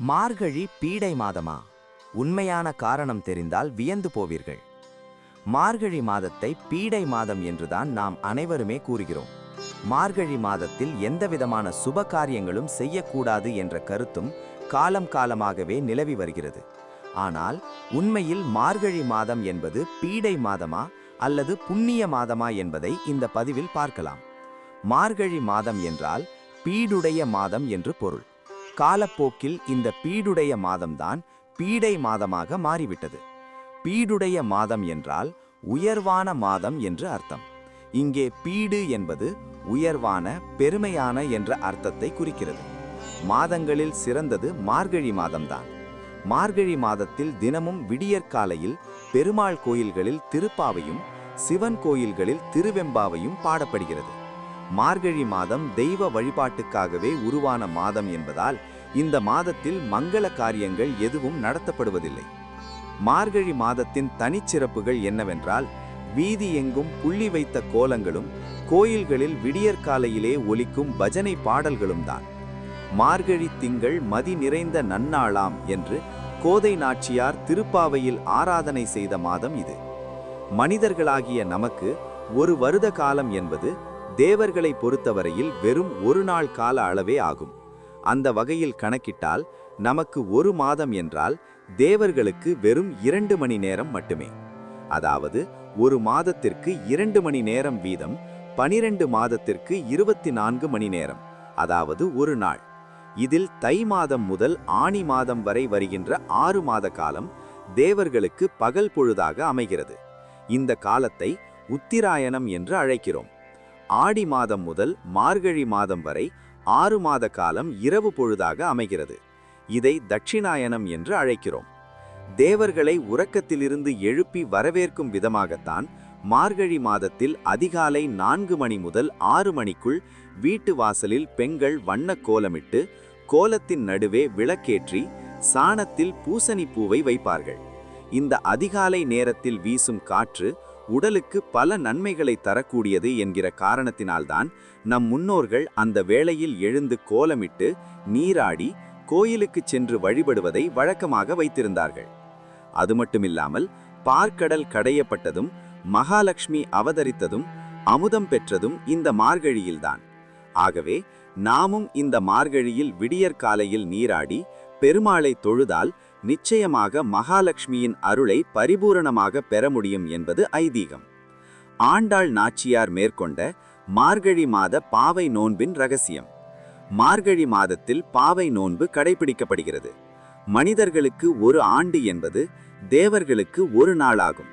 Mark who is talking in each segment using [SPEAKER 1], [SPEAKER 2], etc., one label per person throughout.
[SPEAKER 1] மார்கழி பீடை மாதமா? உண்மையான காரணம் தெரிந்தால் வியந்து போவீர்கள். மார்கழி மாதத்தை பீடை மாதம் என்றுதான் நாம் அனைவருமே கூறுகிறோம். மார்கழி மாதத்தில் எந்தவிதமான சுப காரியங்களும் செய்யக்கூடாது என்ற கருத்தும் காலம் காலமாகவே நிலவி வருகிறது. ஆனால் உண்மையில் மார்கழி மாதம் என்பது பீடை மாதமா அல்லது புண்ணிய மாதமா என்பதை இந்த பதிவில் பார்க்கலாம். மார்கழி மாதம் என்றால் பீடுடைய மாதம் என்று பொருள். காலப்போக்கில் இந்த பீடுடைய மாதம்தான் பீடை மாதமாக மாறிவிட்டது. பீடுடைய மாதம் என்றால் உயர்வான மாதம் என்று அர்த்தம். இங்கே பீடு என்பது உயர்வான, பெருமையான என்ற அர்த்தத்தை குறிக்கிறது. மாதங்களில் சிறந்தது மார்கழி மாதம்தான். மார்கழி மாதத்தில் தினமும் விடியற்காலையில் பெருமாள் கோயில்களில் திருப்பாவையும் சிவன் கோயில்களில் திருவெம்பாவையும் பாடப்படுகிறது. மார்கழி மாதம் தெய்வ வழிபாட்டுக்காகவே உருவான மாதம் என்பதால் இந்த மாதத்தில் மங்கள காரியங்கள் எதுவும் நடத்தப்படுவதில்லை. மார்கழி மாதத்தின் தனிச்சிறப்புகள் என்னவென்றால், வீதி எங்கும் புள்ளி வைத்த கோலங்களும் கோயில்களில் விடியற்காலையிலே ஒலிக்கும் பஜனை பாடல்களும் தான். மார்கழி திங்கள் மதி நிறைந்த நன்னாளாம் என்று கோதை நாச்சியார் திருப்பாவையில் ஆராதனை செய்த மாதம் இது. மனிதர்களாகிய நமக்கு ஒரு வருட காலம் என்பது தேவர்களை பொறுத்தவரையில் வெறும் ஒரு நாள் கால அளவே ஆகும். அந்த வகையில் கணக்கிட்டால் நமக்கு ஒரு மாதம் என்றால் தேவர்களுக்கு வெறும் 2 மணி நேரம் மட்டுமே. அதாவது ஒரு மாதத்திற்கு 2 மணி நேரம் வீதம் 12 மாதத்திற்கு 24 மணி நேரம், அதாவது ஒரு நாள். இதில் தை மாதம் முதல் ஆனி மாதம் வரை வருகின்ற 6 மாத காலம் தேவர்களுக்கு பகல் பொழுதாக அமைகிறது. இந்த காலத்தை உத்திராயணம் என்று அழைக்கிறோம். ஆடி மாதம் முதல் மார்கழி மாதம் வரை 6 மாத காலம் இரவு பொழுதாக அமைகிறது. இதை தட்சிணாயனம் என்று அழைக்கிறோம். தேவர்களை உறக்கத்திலிருந்து எழுப்பி வரவேற்கும் விதமாகத்தான் மார்கழி மாதத்தில் அதிகாலை 4 மணி முதல் 6 மணிக்குள் வீட்டு வாசலில் பெண்கள் வண்ண கோலமிட்டு கோலத்தின் நடுவே விளக்கேற்றி சாணத்தில் பூசணி பூவை வைப்பார்கள். இந்த அதிகாலை நேரத்தில் வீசும் காற்று உடலுக்கு பல நன்மைகளை தரக்கூடியது என்கிற காரணத்தினால்தான் நம் முன்னோர்கள் அந்த வேளையில் எழுந்து கோலமிட்டு நீராடி கோயிலுக்கு சென்று வழிபடுவதை வழக்கமாக வைத்திருந்தார்கள். அது மட்டுமில்லாமல் பார்க்கடல் கடையப்பட்டதும் மகாலட்சுமி அவதரித்ததும் அமுதம் பெற்றதும் இந்த மார்கழியில்தான். ஆகவே நாமும் இந்த மார்கழியில் விடியற்காலையில் நீராடி பெருமாளை தொழுதால் நிச்சயமாக மகாலட்சுமியின் அருளை பரிபூரணமாக பெற முடியும் என்பது ஐதீகம். ஆண்டாள் நாச்சியார் மேற்கொண்ட மார்கழி மாத பாவை நோன்பின் ரகசியம். மார்கழி மாதத்தில் பாவை நோன்பு கடைபிடிக்கப்படுகிறது. மனிதர்களுக்கு ஒரு ஆண்டு என்பது தேவர்களுக்கு ஒரு நாளாகும்.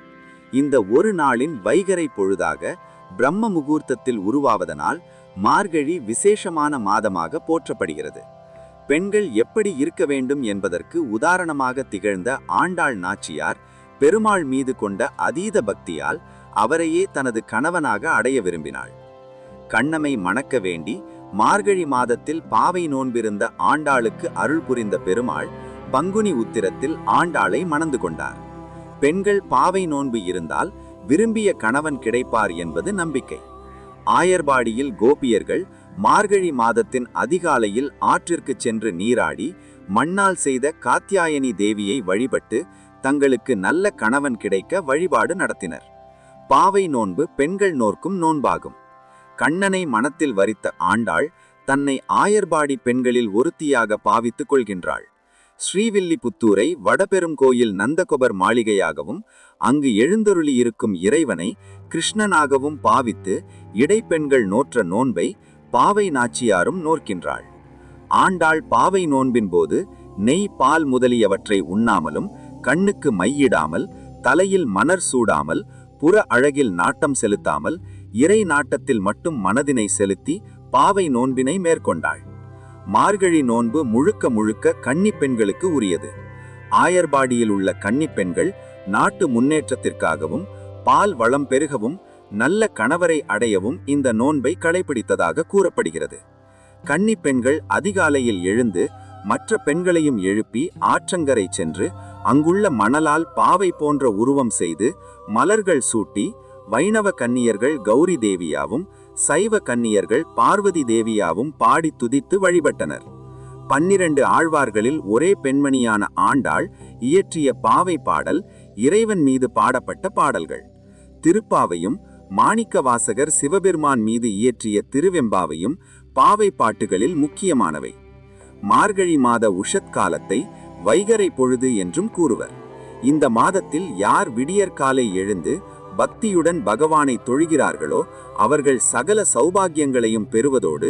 [SPEAKER 1] இந்த ஒரு நாளின் வைகரை பொழுதாக பிரம்ம முகூர்த்தத்தில் உருவாவதனால் மார்கழி விசேஷமான மாதமாக போற்றப்படுகிறது. பெண்கள் எப்படி இருக்க வேண்டும் என்பதற்கு உதாரணமாக திகழ்ந்த ஆண்டாள் நாச்சியார் பெருமாள் மீது கொண்ட அதீத பக்தியால் அவரையே தனது கணவனாக அடைய விரும்பினாள். கண்ணமை மணக்க வேண்டி மார்கழி மாதத்தில் பாவை நோன்பிருந்த ஆண்டாளுக்கு அருள் புரிந்த பெருமாள் பங்குனி உத்திரத்தில் ஆண்டாளை மணந்து கொண்டார். பெண்கள் பாவை நோன்பு இருந்தால் விரும்பிய கணவன் கிடைப்பார் என்பது நம்பிக்கை. ஆயர்பாடியில் கோபியர்கள் மார்கழி மாதத்தின் அதிகாலையில் ஆற்றிற்கு சென்று நீராடி மண்ணால் செய்த காத்யாயனி தேவியை வழிபட்டு தங்களுக்கு நல்ல கணவன் கிடைக்க வழிபாடு நடத்தினர். பாவை நோன்பு பெண்கள் நோர்க்கும் நோன்பாகும். கண்ணனை மனத்தில் வரித்த ஆண்டாள் தன்னை ஆயர்பாடி பெண்களில் ஒருத்தியாக பாவித்துக் கொள்கின்றாள். ஸ்ரீவில்லிபுத்தூரை வடபெரும் கோயில் நந்தகொபர் மாளிகையாகவும் அங்கு எழுந்தருளி இருக்கும் இறைவனை கிருஷ்ணனாகவும் பாவித்து இடைப்பெண்கள் நோற்ற நோன்பை பாவை நாச்சியாரும் நோர்க்கின்றாள். ஆண்டாள் பாவை நோன்பின் போது நெய், பால் முதலியவற்றை உண்ணாமலும் கண்ணுக்கு மையிடாமல் தலையில் மணர் சூடாமல் புற அழகில் நாட்டம் செலுத்தாமல் இறை நாட்டத்தில் மட்டும் மனதினை செலுத்தி பாவை நோன்பினை மேற்கொண்டாள். மார்கழி நோன்பு முழுக்க முழுக்க கன்னி பெண்களுக்கு உரியது. ஆயர்பாடியில் உள்ள கன்னி பெண்கள் நாட்டு முன்னேற்றத்திற்காகவும் பால் வளம் பெருகவும் நல்ல கணவரை அடையவும் இந்த நோன்பை கடைபிடித்ததாக கூறப்படுகிறது. கன்னி பெண்கள் அதிகாலையில் எழுந்து மற்ற பெண்களையும் எழுப்பி ஆற்றங்கரை சென்று அங்குள்ள மணலால் பாவை போன்ற உருவம் செய்து மலர்கள் சூட்டி வைணவ கன்னியர்கள் கௌரி தேவியாவும் சைவ கன்னியர்கள் பார்வதி தேவியாவும் பாடி துதித்து வழிபட்டனர்.
[SPEAKER 2] 12 ஆழ்வார்களில் ஒரே பெண்மணியான ஆண்டாள் இயற்றிய பாவை பாடல் இறைவன் மீது பாடப்பட்ட பாடல்கள். திருப்பாவையும் மாணிக்கவாசகர் சிவபெருமான் மீது இயற்றிய திருவெம்பாவையும் பாவை பாட்டுகளில் முக்கியமானவை. மார்கழி மாத உஷத்காலத்தை வைகறை பொழுது என்றும் கூறுவர். இந்த மாதத்தில் யார் விடியற்காலை எழுந்து பக்தியுடன் பகவானை தொழுகிறார்களோ அவர்கள் சகல சௌபாகியங்களையும் பெறுவதோடு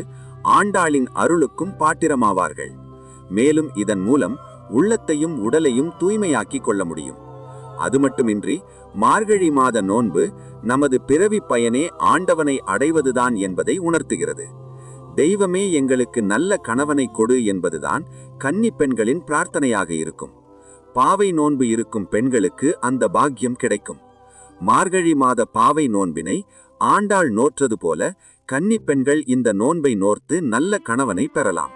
[SPEAKER 2] ஆண்டாளின் அருளுக்கும் பாத்திரமாவார்கள். மேலும் இதன் மூலம் உள்ளத்தையும் உடலையும் தூய்மையாக்கிக் கொள்ள முடியும். அது மட்டுமின்றி மார்கழி மாத நோன்பு நமது பிறவி பயனே ஆண்டவனை அடைவதுதான் என்பதை உணர்த்துகிறது. தெய்வமே எங்களுக்கு நல்ல கணவனை கொடு என்பதுதான் கன்னி பெண்களின் பிரார்த்தனையாக இருக்கும். பாவை நோன்பு இருக்கும் பெண்களுக்கு அந்த பாக்கியம் கிடைக்கும். மார்கழி மாத பாவை நோன்பினை ஆண்டாள் நோற்றது போல கன்னி பெண்கள் இந்த நோன்பை நோர்த்து நல்ல கணவனை பெறலாம்.